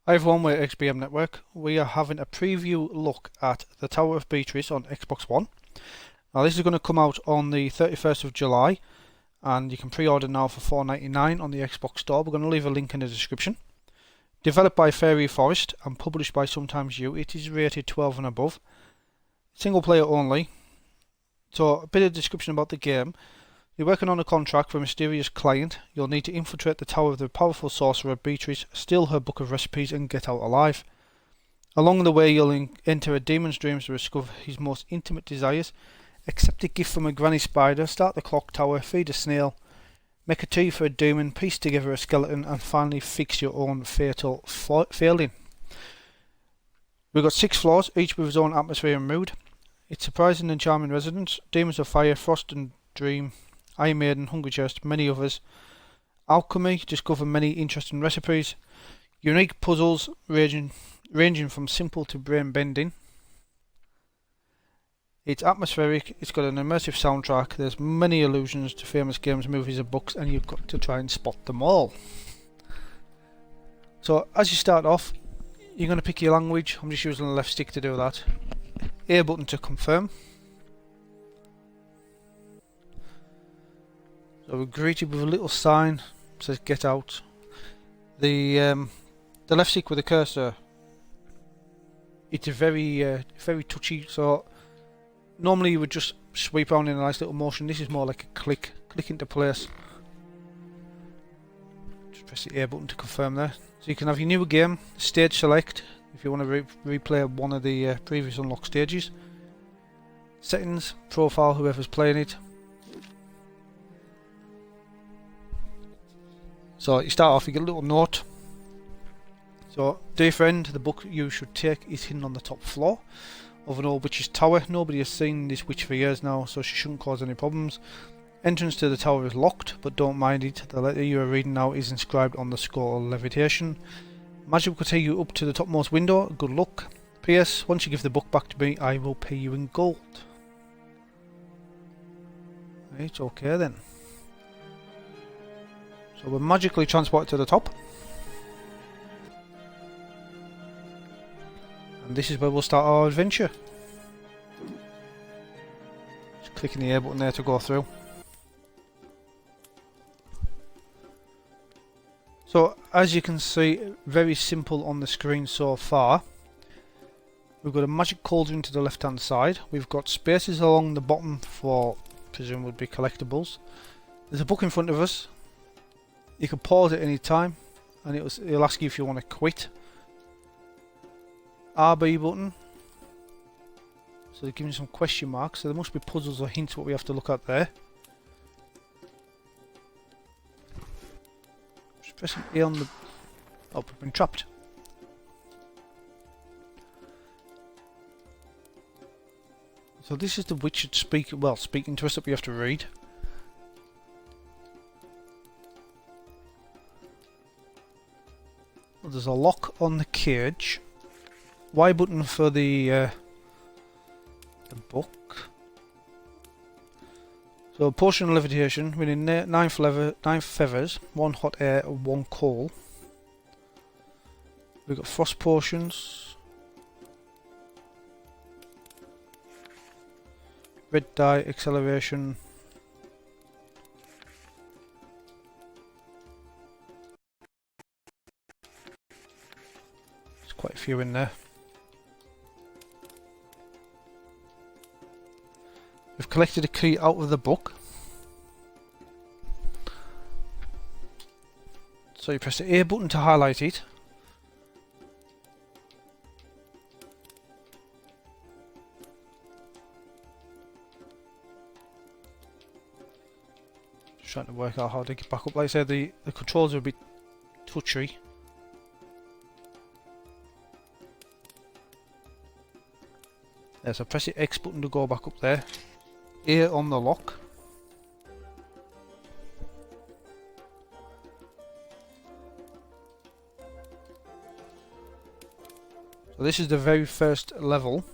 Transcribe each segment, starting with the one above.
Hi everyone, we're XBM Network. We are having a preview look at the Tower of Beatrice on Xbox One. Now this is going to come out on the 31st of July and you can pre-order now for $4.99 on the Xbox Store. We're going to leave a link in the description. Developed by Fairy Forest and published by Sometimes You, it is rated 12 and above. Single player only. So a bit of description about the game. You're working on a contract for a mysterious client. You'll need to infiltrate the tower of the powerful sorcerer Beatrice, steal her book of recipes and get out alive. Along the way you'll enter a demon's dreams to discover his most intimate desires, accept a gift from a granny spider, start the clock tower, feed a snail, make a tea for a demon, piece together a skeleton and finally fix your own fatal failing. We've got 6 floors, each with its own atmosphere and mood. It's surprising and charming residents, demons of fire, frost and dream, Maiden, Hungry Chest, many others. Alchemy, discover many interesting recipes. Unique puzzles ranging from simple to brain bending. It's atmospheric, it's got an immersive soundtrack, there's many allusions to famous games, movies and books and you've got to try and spot them all. So as you start off, you're going to pick your language. I'm just using the left stick to do that. A button to confirm. So we're greeted with a little sign that says get out. The left stick with the cursor, it's very touchy, so normally you would just sweep around in a nice little motion. This is more like a click into place. Just press the A button to confirm there. So you can have your new game, stage select if you want to replay one of the previous unlocked stages. Settings, profile, whoever's playing it. So you start off, you get a little note. So, dear friend, the book you should take is hidden on the top floor of an old witch's tower. Nobody has seen this witch for years now, so she shouldn't cause any problems. Entrance to the tower is locked, but don't mind it. The letter you are reading now is inscribed on the scroll levitation. Magic will take you up to the topmost window. Good luck. P.S. Once you give the book back to me, I will pay you in gold. Right, okay then. So we're magically transported to the top. And this is where we'll start our adventure. Just clicking the A button there to go through. So as you can see, very simple on the screen so far. We've got a magic cauldron to the left hand side. We've got spaces along the bottom for, presume would be collectibles. There's a book in front of us. You can pause at any time and it'll ask you if you want to quit. RB button. So they're giving some question marks, so there must be puzzles or hints what we have to look at there. Just pressing A on the... Oh, we've been trapped. So this is the witch speaking to us that we have to read. There's a lock on the cage. Y button for the book. So potion of levitation. We need 9 feathers, 1 hot air, and 1 coal. We've got frost potions. Red dye, acceleration. Quite a few in there. We've collected a key out of the book. So you press the A button to highlight it. Just trying to work out how to get back up. Like I said, the controls are a bit touchy. So press the X button to go back up there. A on the lock. So this is the very first level.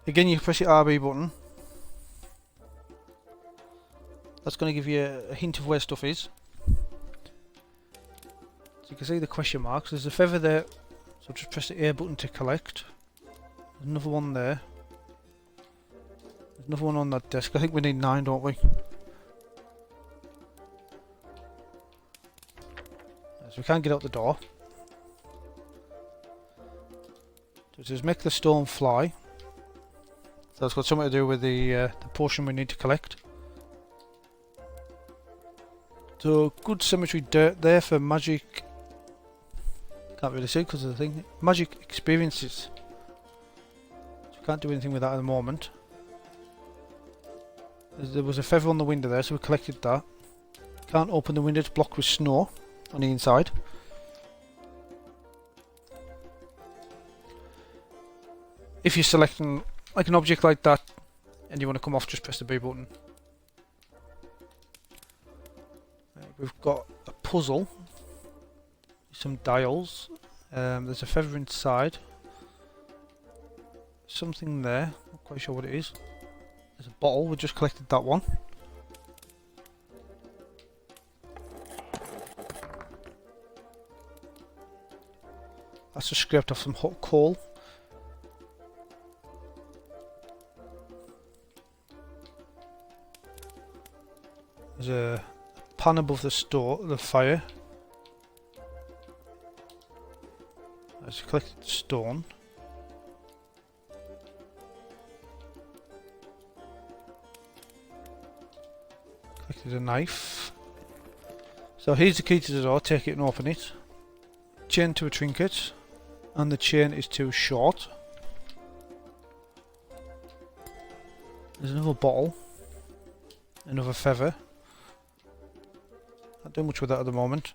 Again, you press the RB button. That's going to give you a hint of where stuff is. you can see the question marks. There's a feather there, so just press the A button to collect. There's another one there. There's another one on that desk. I think we need 9, don't we? So we can't get out the door. So it says make the stone fly. So that's got something to do with the potion we need to collect. So good symmetry dirt there for magic. Can't really see because of the thing. Magic experiences. So we can't do anything with that at the moment. There was a feather on the window there, so we collected that. Can't open the window, it's blocked with snow on the inside. If you're selecting like an object like that and you want to come off, just press the B button. We've got a puzzle, some dials, there's a feather inside, something there, not quite sure what it is. There's a bottle, we just collected that one. That's just scraped off some hot coal. There's a pan above the fire. There's a collected stone. Collected a knife. So here's the key to the door, take it and open it. Chain to a trinket, and the chain is too short. There's another bottle, another feather. Not doing much with that at the moment.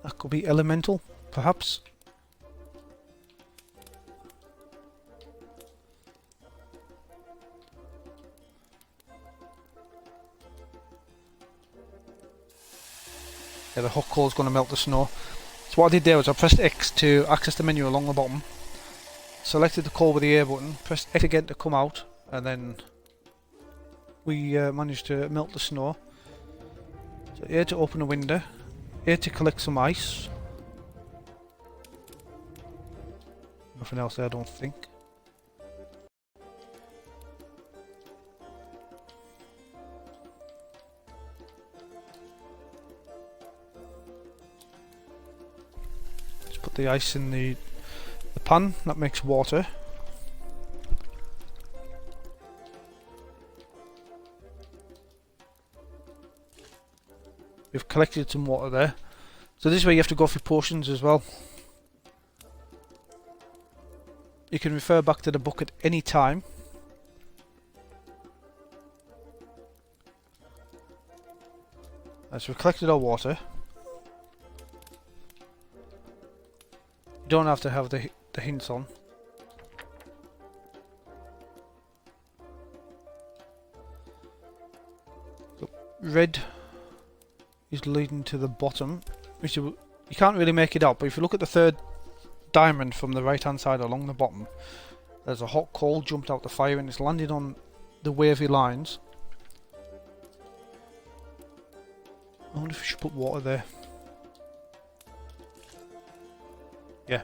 That could be elemental, perhaps. Yeah, the hot coal is going to melt the snow. So what I did there was I pressed X to access the menu along the bottom. Selected the coal with the A button, pressed X again to come out, and then we managed to melt the snow. So A to open a window, A to collect some ice. Nothing else there, I don't think. Just put the ice in the pan, that makes water. We've collected some water there. So this is where you have to go for potions as well. You can refer back to the book at any time. So we've collected our water. You don't have to have the hints on. So red is leading to the bottom, which you can't really make it out, but if you look at the third diamond from the right hand side along the bottom, there's a hot coal jumped out the fire and it's landed on the wavy lines. I wonder if we should put water there. Yeah.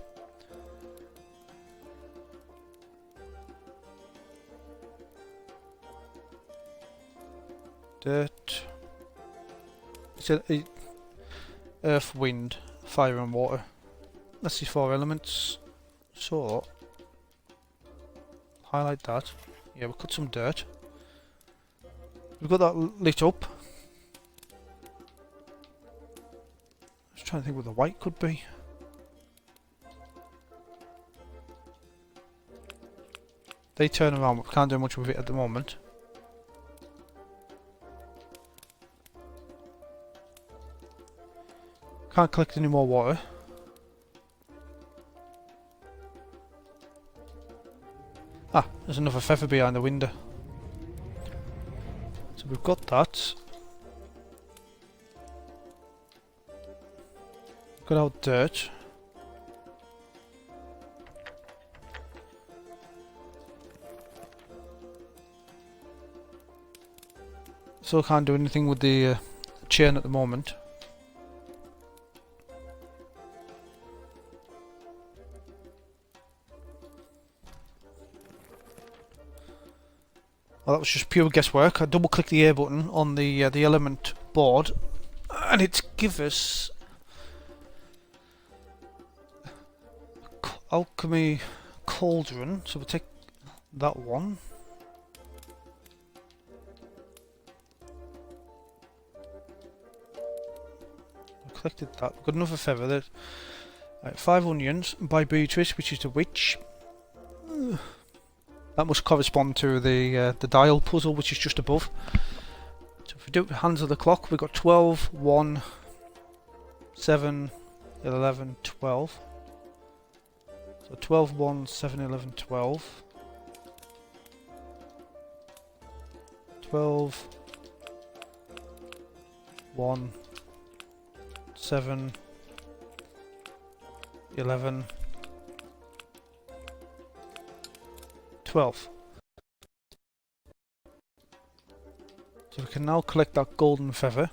Dirt. It's earth, wind, fire and water. That's the 4 elements. So highlight that. Yeah, we'll cut some dirt. We've got that lit up. Just trying to think what the white could be. They turn around, but we can't do much with it at the moment. Can't collect any more water. Ah, there's another feather behind the window. So we've got that. Got our dirt. Still can't do anything with the chain at the moment. Well, that was just pure guesswork. I double click the A button on the element board and it's give us Alchemy cauldron, so we'll take that one. We collected that. We've got another feather there. Right, 5 onions by Beatrice, which is the witch. That must correspond to the dial puzzle, which is just above. So if we do hands of the clock, we've got 12, 1, 7, 11, 12. So 12, 1, 7, 11, 12. 12, 1, 7, 11, 12. So we can now collect that golden feather.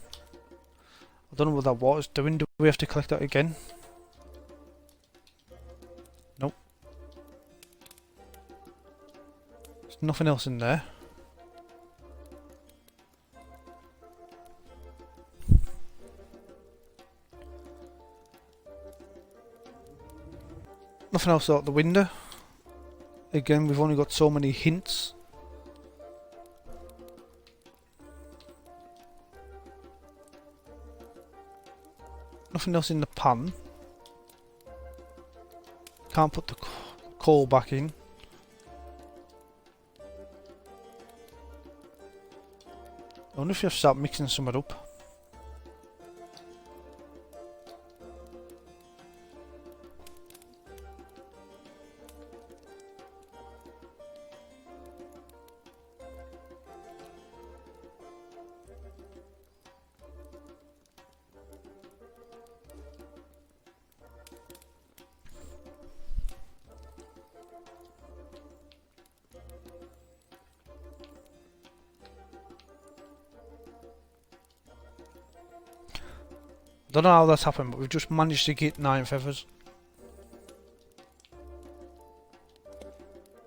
I don't know what that was doing. Do we have to collect that again? Nope. There's nothing else in there. Nothing else out the window. Again, we've only got so many hints. Nothing else in the pan. Can't put the coal back in. I wonder if you have to start mixing some of it up. I don't know how that's happened, but we've just managed to get 9 feathers.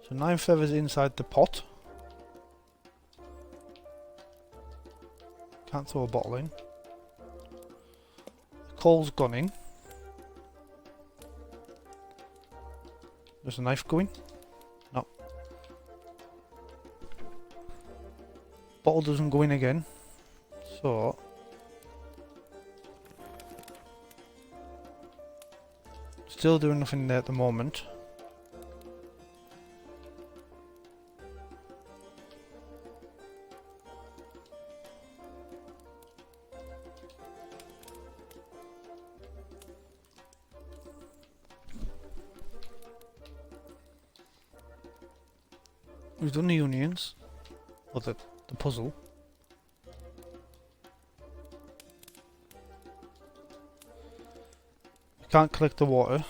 So 9 feathers inside the pot. Can't throw a bottle in. The coal's gone in. There's a knife going. No. Bottle doesn't go in again. So still doing nothing there at the moment. We've done the onions, or the puzzle. Can't collect the water.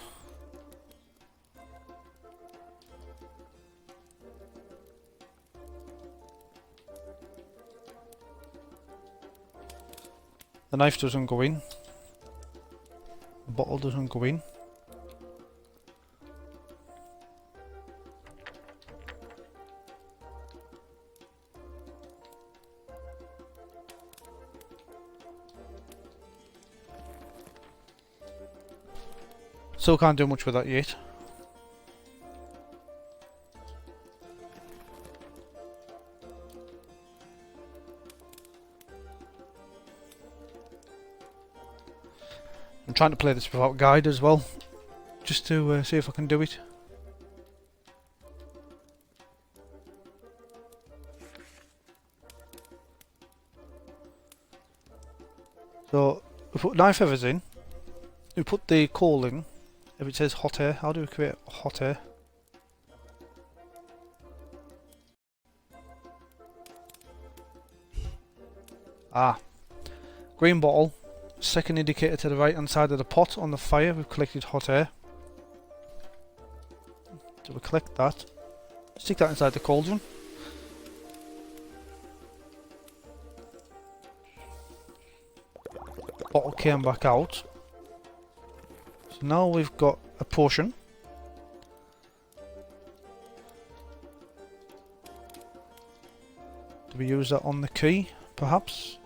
The knife doesn't go in. The bottle doesn't go in. Still can't do much with that yet. I'm trying to play this without guide as well, just to see if I can do it. So we put 9 feathers in, we put the coal in. If it says hot air, how do we create hot air? Ah, green bottle, second indicator to the right hand side of the pot on the fire. We've collected hot air. So we collect that, stick that inside the cauldron. bottle came back out. So now we've got a potion. Do we use that on the key, perhaps?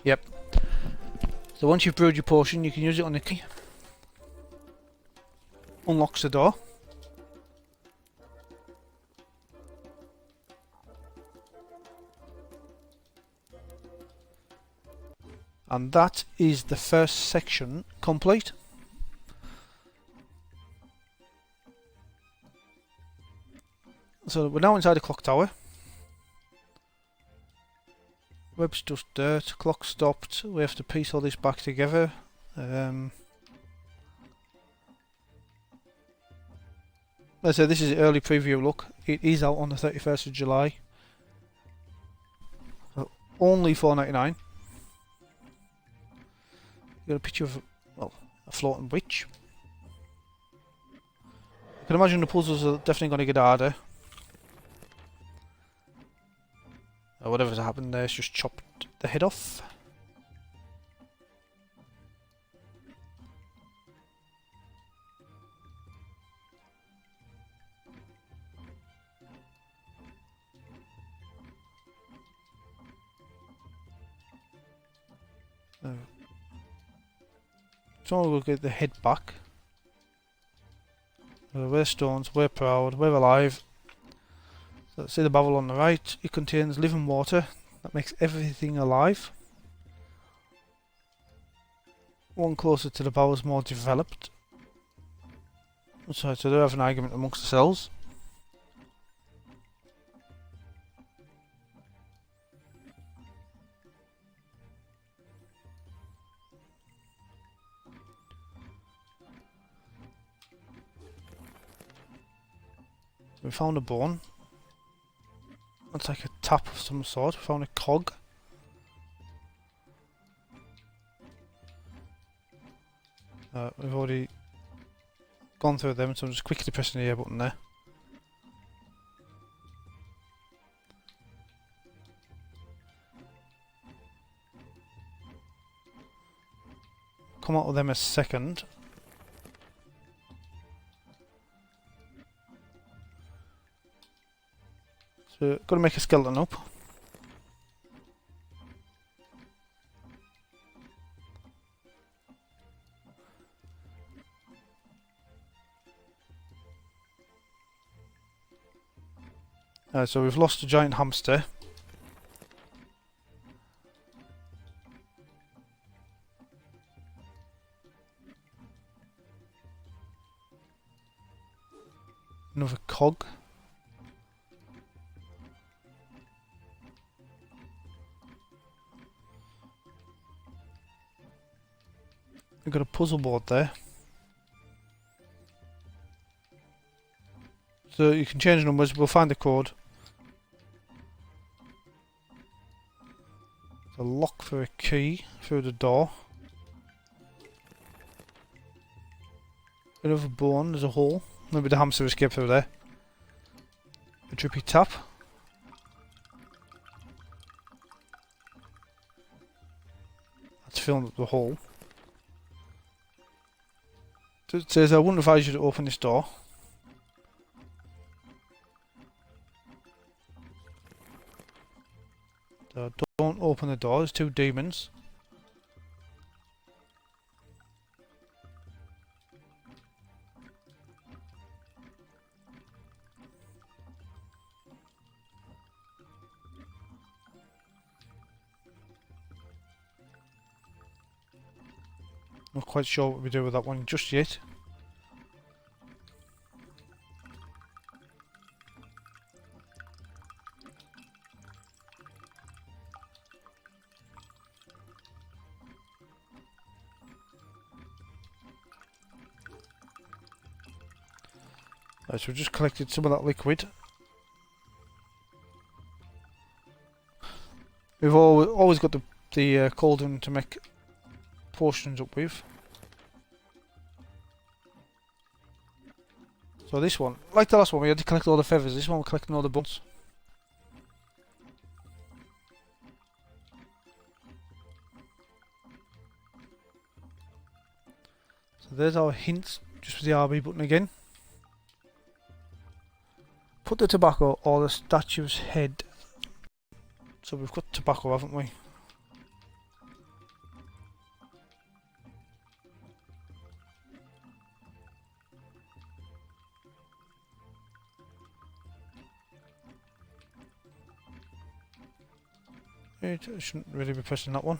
Yep. So once you've brewed your potion, you can use it on the key. Unlocks the door. And that is the first section complete. So we're now inside the clock tower. Web's just dirt, clock stopped, we have to piece all this back together. Let's say this is an early preview look. It is out on the 31st of July. So only $4.99. You got a picture of, well, a floating witch. I can imagine the puzzles are definitely going to get harder. Whatever's happened there, it's just chopped the head off. So we'll get the head back. We're stones, we're proud, we're alive. So see the bubble on the right, it contains living water that makes everything alive. One closer to the bowl is more developed. So they have an argument amongst themselves. So we found a bone. Looks like a tap of some sort. We found a cog. We've already gone through them, so I'm just quickly pressing the A button there. Come out with them a second. So, got to make a skeleton up. So we've lost a giant hamster. Another cog. We've got a puzzle board there. So you can change numbers, we'll find the code. A lock for a key through the door. Another bone, there's a hole. Maybe the hamster escaped through there. A drippy tap. That's filling up the hole. So it says I wouldn't advise you to open this door. So don't open the door, there's two demons. Not quite sure what we do with that one just yet. Right, so we just collected some of that liquid. We've always got the cauldron to make potions up with. So this one, like the last one, we had to collect all the feathers. This one we're collecting all the bones. So there's our hints, just with the RB button again. Put the tobacco or the statue's head. So we've got tobacco, haven't we? I shouldn't really be pressing that one.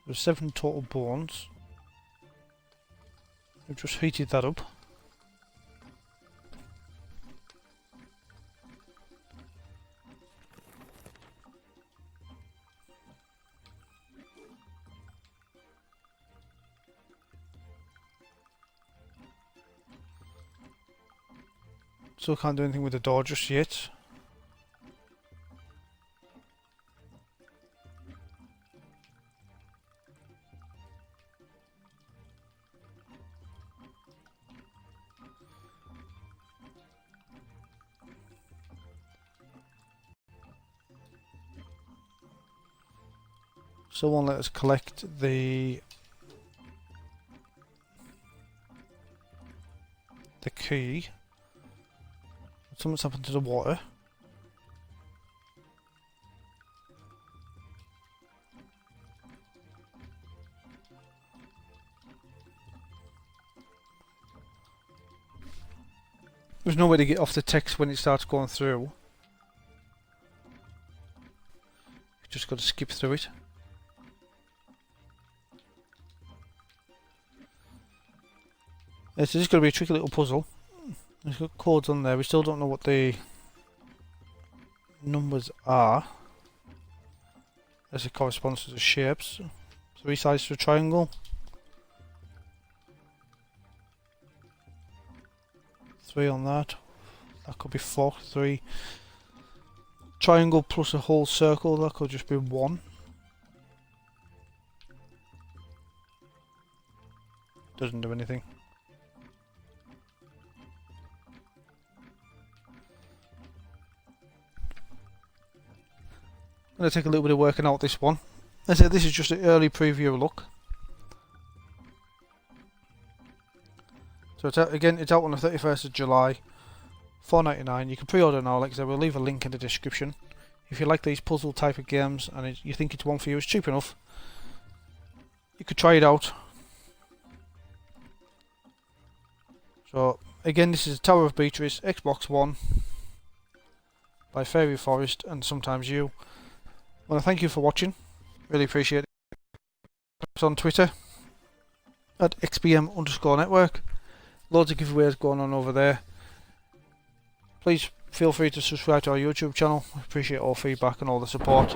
There's 7 total bones. We've just heated that up. Still can't do anything with the door just yet. Someone let us collect the key. Something's happened to the water. There's no way to get off the text when it starts going through. You just got to skip through it. This is going to be a tricky little puzzle. There's got codes on there. We still don't know what the numbers are, as it corresponds to the shapes. 3 sides to a triangle. 3 on that. That could be 4. 3. Triangle plus a whole circle. That could just be 1. Doesn't do anything. I'm going to take a little bit of working out this one. As I said, this is just an early preview look. So it's out, again, it's out on the 31st of July, $4.99. You can pre-order now. Like I said, we'll leave a link in the description. If you like these puzzle type of games and you think it's one for you, it's cheap enough. You could try it out. So again, this is Tower of Beatrice, Xbox One, by Fairy Forest and Sometimes You. I want to thank you for watching. Really appreciate it. It's on Twitter at XBM_network. Loads of giveaways going on over there. Please feel free to subscribe to our YouTube channel. I appreciate all feedback and all the support.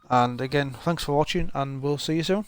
And again, thanks for watching, and we'll see you soon.